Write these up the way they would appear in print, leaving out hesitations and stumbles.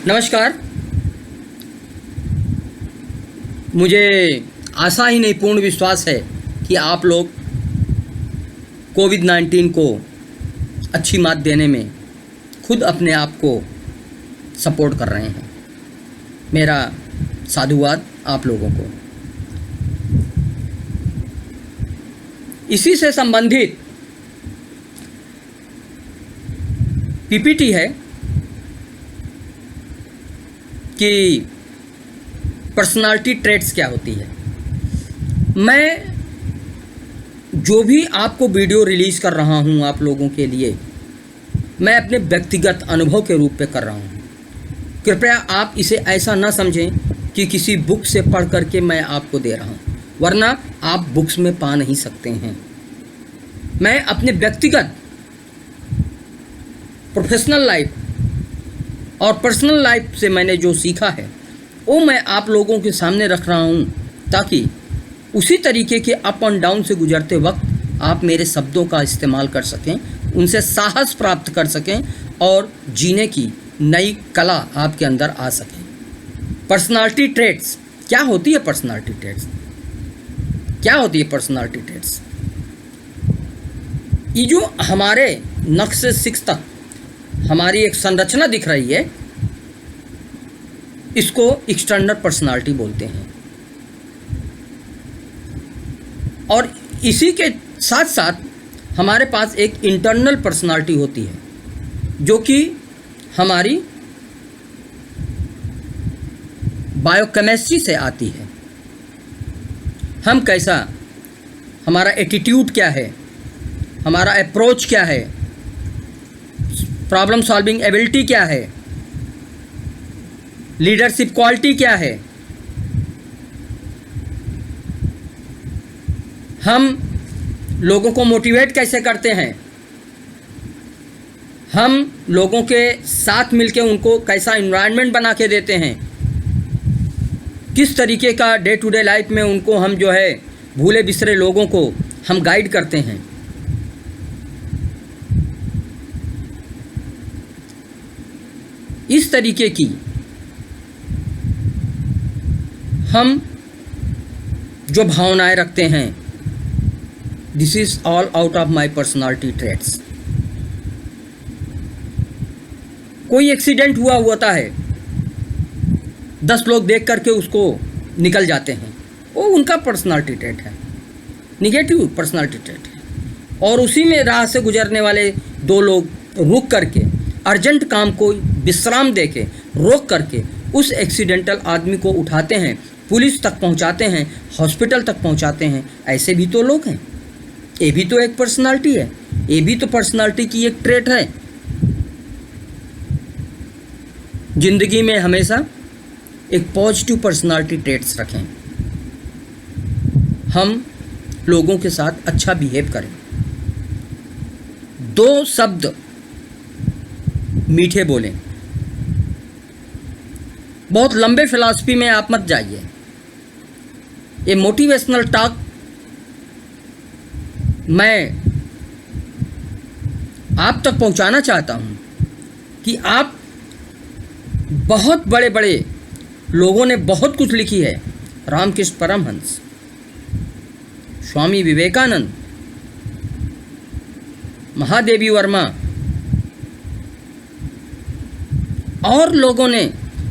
नमस्कार। मुझे आशा ही नहीं पूर्ण विश्वास है कि आप लोग कोविड-19 को अच्छी मात देने में खुद अपने आप को सपोर्ट कर रहे हैं। मेरा साधुवाद आप लोगों को। इसी से संबंधित पीपीटी है कि पर्सनालिटी ट्रेट्स क्या होती है। मैं जो भी आपको वीडियो रिलीज़ कर रहा हूं आप लोगों के लिए, मैं अपने व्यक्तिगत अनुभव के रूप में कर रहा हूं। कृपया आप इसे ऐसा ना समझें कि किसी बुक से पढ़ करके मैं आपको दे रहा हूं, वरना आप बुक्स में पा नहीं सकते हैं। मैं अपने व्यक्तिगत प्रोफेशनल लाइफ और पर्सनल लाइफ से मैंने जो सीखा है वो मैं आप लोगों के सामने रख रहा हूँ, ताकि उसी तरीके के अप एंड डाउन से गुजरते वक्त आप मेरे शब्दों का इस्तेमाल कर सकें, उनसे साहस प्राप्त कर सकें और जीने की नई कला आपके अंदर आ सके। पर्सनालिटी ट्रेट्स क्या होती है? पर्सनालिटी ट्रेट्स क्या होती है? पर्सनालिटी ट्रेट्स ये जो हमारे नख से सिर तक हमारी एक संरचना दिख रही है, इसको एक्सटर्नल पर्सनालिटी बोलते हैं। और इसी के साथ साथ हमारे पास एक इंटरनल पर्सनालिटी होती है, जो कि हमारी बायोकेमिस्ट्री से आती है। हम कैसा, हमारा एटीट्यूड क्या है, हमारा अप्रोच क्या है, प्रॉब्लम सॉल्विंग एबिलिटी क्या है, लीडरशिप क्वालिटी क्या है, हम लोगों को मोटिवेट कैसे करते हैं, हम लोगों के साथ मिलकर उनको कैसा एनवायरनमेंट बना के देते हैं, किस तरीके का डे टू डे लाइफ में उनको हम जो है भूले बिसरे लोगों को हम गाइड करते हैं। इस तरीके की हम जो भावनाएं रखते हैं, this is all out of my personality traits. कोई एक्सीडेंट हुआ होता है, 10 लोग देख करके उसको निकल जाते हैं, वो उनका पर्सनालिटी ट्रेट है, निगेटिव पर्सनालिटी ट्रेट है। और उसी में राह से गुजरने वाले 2 लोग रुक करके अर्जेंट काम को विश्राम देके रोक करके उस एक्सीडेंटल आदमी को उठाते हैं, पुलिस तक पहुंचाते हैं, हॉस्पिटल तक पहुंचाते हैं। ऐसे भी तो लोग हैं। ये भी तो एक पर्सनालिटी है, ये भी तो पर्सनालिटी की एक ट्रेट है। जिंदगी में हमेशा एक पॉजिटिव पर्सनालिटी ट्रेट्स रखें, हम लोगों के साथ अच्छा बिहेव करें, 2 शब्द मीठे बोलें। बहुत लंबे फिलॉसफी में आप मत जाइए। ये मोटिवेशनल टॉक मैं आप तक पहुंचाना चाहता हूं कि आप, बहुत बड़े बड़े लोगों ने बहुत कुछ लिखी है, रामकृष्ण परमहंस, स्वामी विवेकानंद, महादेवी वर्मा और लोगों ने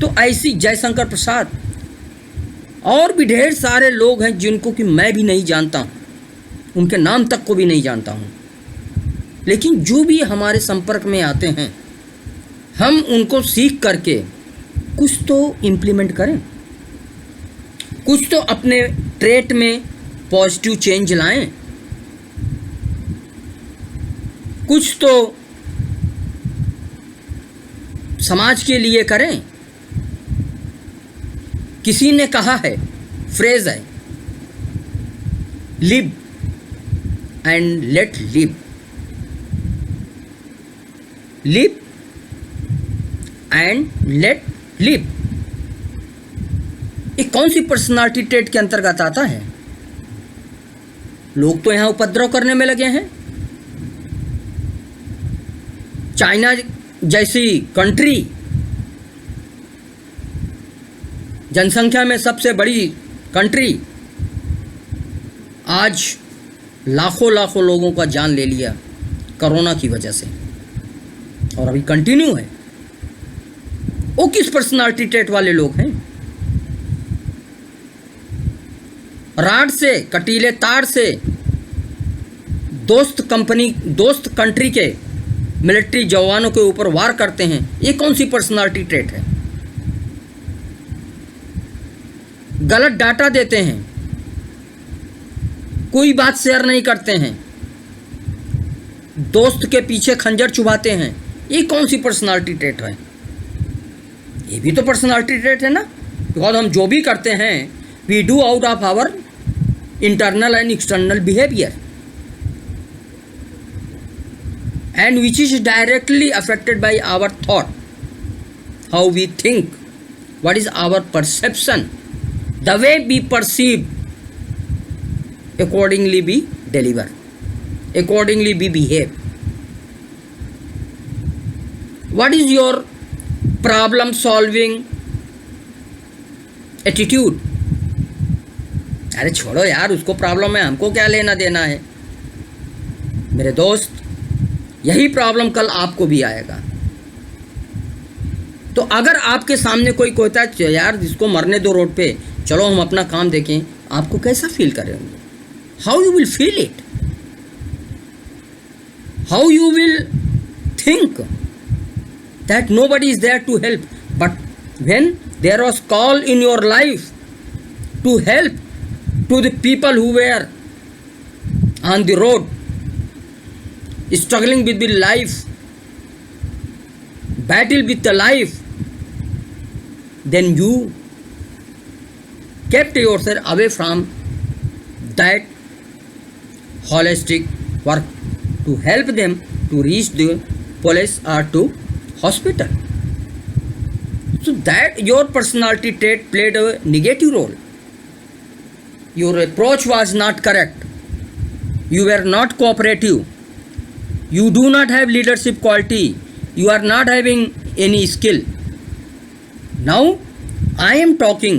तो ऐसी, जयशंकर प्रसाद, और भी ढेर सारे लोग हैं जिनको कि मैं भी नहीं जानता हूँ, उनके नाम तक को भी नहीं जानता हूँ। लेकिन जो भी हमारे संपर्क में आते हैं, हम उनको सीख करके कुछ तो इम्प्लीमेंट करें, कुछ तो अपने ट्रेट में पॉजिटिव चेंज लाएं, कुछ तो समाज के लिए करें। किसी ने कहा है, फ्रेज है, live and let live, live and let live. ये कौन सी पर्सनालिटी ट्रेट के अंतर्गत आता है? लोग तो यहां उपद्रव करने में लगे हैं। चाइना जैसी कंट्री जनसंख्या में सबसे बड़ी कंट्री, आज लाखों लाखों लोगों का जान ले लिया कोरोना की वजह से, और अभी कंटिन्यू है। वो किस पर्सनालिटी ट्रेट वाले लोग हैं? राड से, कटीले तार से दोस्त कंट्री के मिलिट्री जवानों के ऊपर वार करते हैं। ये कौन सी पर्सनालिटी ट्रेट है? गलत डाटा देते हैं, कोई बात शेयर नहीं करते हैं, दोस्त के पीछे खंजर चुभाते हैं। ये कौन सी पर्सनालिटी ट्रेट है? ये भी तो पर्सनालिटी ट्रेट है ना। बिकॉज हम जो भी करते हैं we do out of our internal and external behaviour, and which is directly affected by our thought, how we think, what is our perception, the way we perceive, accordingly we deliver, accordingly we behave. What is your problem solving attitude? अरे छोड़ो यार, उसको problem है, हमको क्या लेना देना है। मेरे दोस्त, यही प्रॉब्लम कल आपको भी आएगा। तो अगर आपके सामने कोई कहता है यार इसको मरने दो रोड पे, चलो हम अपना काम देखें, आपको कैसा फील करेंगे? How you will feel it? How you will think that nobody is there to help? But when there was call in your life to help to the people who were on the road, struggling with the life, battle with the life, then you kept yourself away from that holistic work to help them to reach the police or to hospital. So that your personality trait played a negative role. Your approach was not correct. You were not cooperative. You do not have leadership quality. You are not having any skill. Now I am talking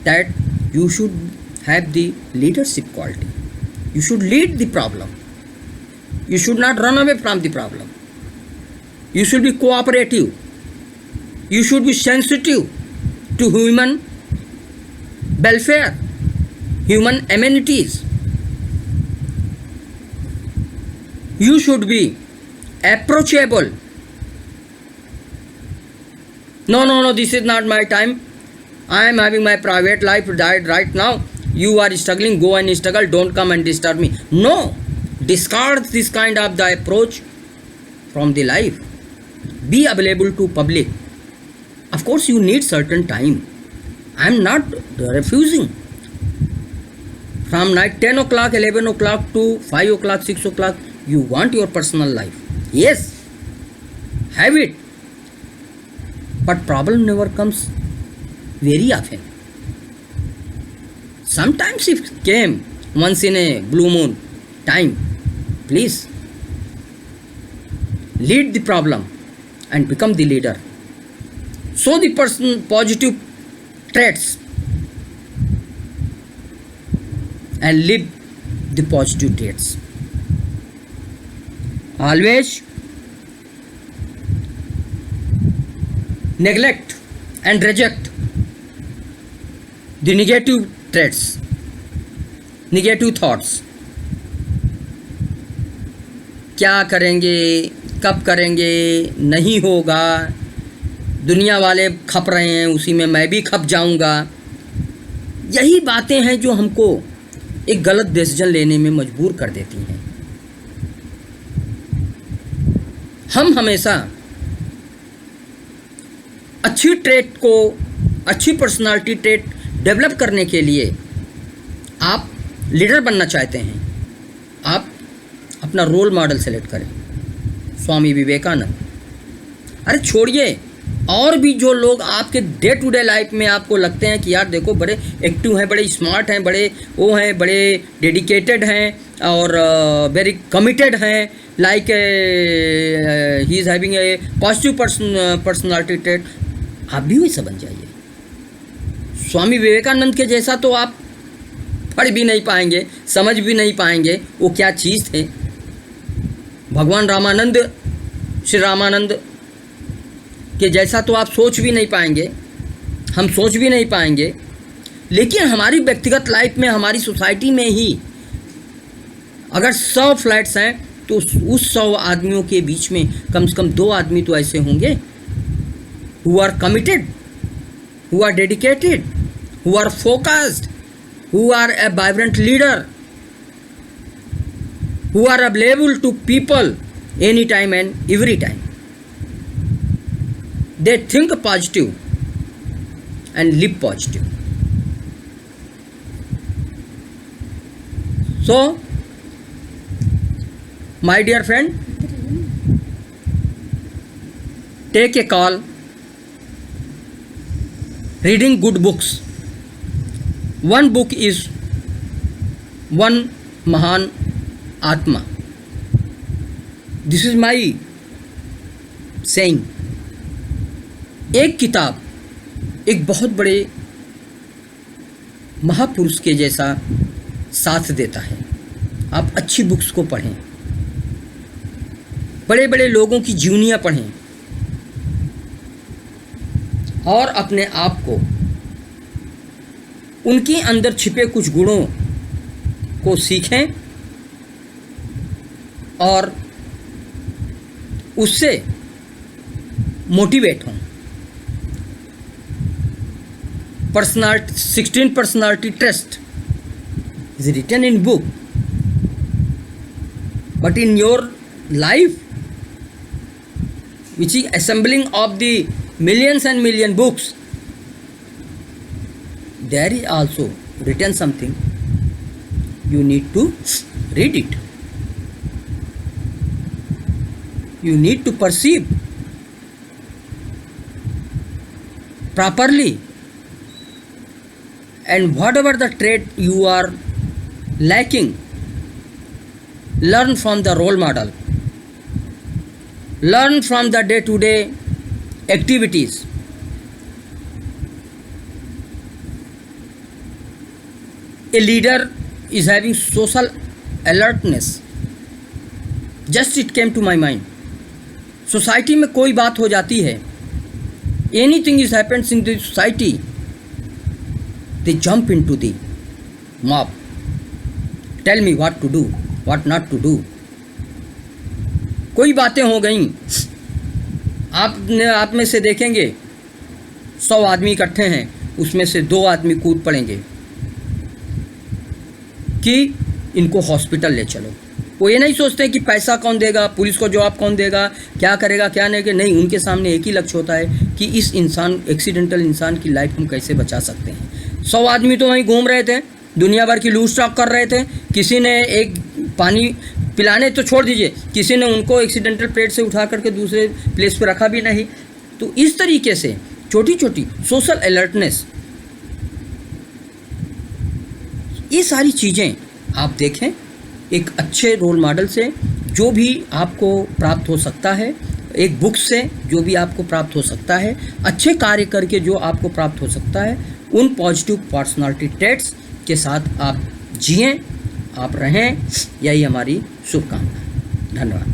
that you should have the leadership quality. You should lead the problem. You should not run away from the problem. You should be cooperative. You should be sensitive to human welfare, human amenities. You should be approachable. No, this is not my time. I am having my private life right now. You are struggling, go and struggle. Don't come and disturb me. No, discard this kind of the approach from the life. Be available to public. Of course, you need certain time. I am not refusing. From night 10 o'clock, 11 o'clock to 5 o'clock, 6 o'clock, you want your personal life. Yes, have it. But problem never comes very often. Sometimes it came once in a blue moon time. Please lead the problem and become the leader. Show the person positive traits and live the positive traits. Always neglect and reject the negative traits, negative thoughts. क्या करेंगे, कब करेंगे, नहीं होगा, दुनिया वाले खप रहे हैं उसी में मैं भी खप जाऊंगा। यही बातें हैं जो हमको एक गलत डिसीजन लेने में मजबूर कर देती हैं। हम हमेशा अच्छी ट्रेट को, अच्छी पर्सनालिटी ट्रेट डेवलप करने के लिए, आप लीडर बनना चाहते हैं, आप अपना रोल मॉडल सेलेक्ट करें। स्वामी विवेकानंद। अरे छोड़िए, और भी जो लोग आपके डे टू डे लाइफ में आपको लगते हैं कि यार देखो बड़े एक्टिव हैं, बड़े स्मार्ट हैं, बड़े वो हैं, बड़े डेडिकेटेड हैं और वेरी कमिटेड हैं, like he is having a positive personality trait, आप भी वैसा बन जाइए। स्वामी विवेकानंद के जैसा तो आप पढ़ भी नहीं पाएंगे, समझ भी नहीं पाएंगे वो क्या चीज़ थे। भगवान रामानंद, श्री रामानंद के जैसा तो आप सोच भी नहीं पाएंगे, हम सोच भी नहीं पाएंगे। लेकिन हमारी व्यक्तिगत लाइफ में, हमारी सोसाइटी में ही अगर 100 फ्लैट्स हैं तो उस 100 आदमियों के बीच में कम से कम 2 आदमी तो ऐसे होंगे who are committed, who are dedicated, who are focused, who are a vibrant leader, who are available to people anytime and every time. They think positive and live positive. So, my dear friend, take a call, reading good books. One book is One Mahan Atma. This is my saying. एक किताब एक बहुत बड़े महापुरुष के जैसा साथ देता है। आप अच्छी बुक्स को पढ़ें, बड़े बड़े लोगों की जीवनियाँ पढ़ें और अपने आप को उनके अंदर छिपे कुछ गुणों को सीखें और उससे मोटिवेट हों। Personality 16 personality test is written in book, but in your life, which is assembling of the millions and million books, there is also written something. You need to read it. You need to perceive properly, and whatever the trait you are lacking, learn from the role model, learn from the day-to-day activities. A leader is having social alertness. Just it came to my mind. Society में कोई बात हो जाती है, anything is happens in the society, they jump into the mob. Tell me what to do, what not to do. कोई बातें हो गई, आप में से देखेंगे 100 आदमी इकट्ठे हैं, उसमें से 2 आदमी कूद पड़ेंगे कि इनको हॉस्पिटल ले चलो। वो ये नहीं सोचते कि पैसा कौन देगा, पुलिस को जवाब कौन देगा, क्या करेगा क्या नहीं, उनके सामने एक ही लक्ष्य होता है कि इस एक्सीडेंटल इंसान की लाइफ हम कैसे बचा सकते हैं। 100 आदमी तो वहीं घूम रहे थे, दुनिया भर की लूट स्टॉक कर रहे थे, किसी ने एक पानी पिलाने तो छोड़ दीजिए, किसी ने उनको एक्सीडेंटल प्लेट से उठा करके दूसरे प्लेस पर रखा भी नहीं। तो इस तरीके से छोटी छोटी सोशल अलर्टनेस, ये सारी चीज़ें आप देखें एक अच्छे रोल मॉडल से, जो भी आपको प्राप्त हो सकता है, एक बुक से जो भी आपको प्राप्त हो सकता है, अच्छे कार्य करके जो आपको प्राप्त हो सकता है, उन पॉजिटिव पर्सनालिटी ट्रेट्स के साथ आप जिएं, आप रहें। यही हमारी शुभकामना। धन्यवाद।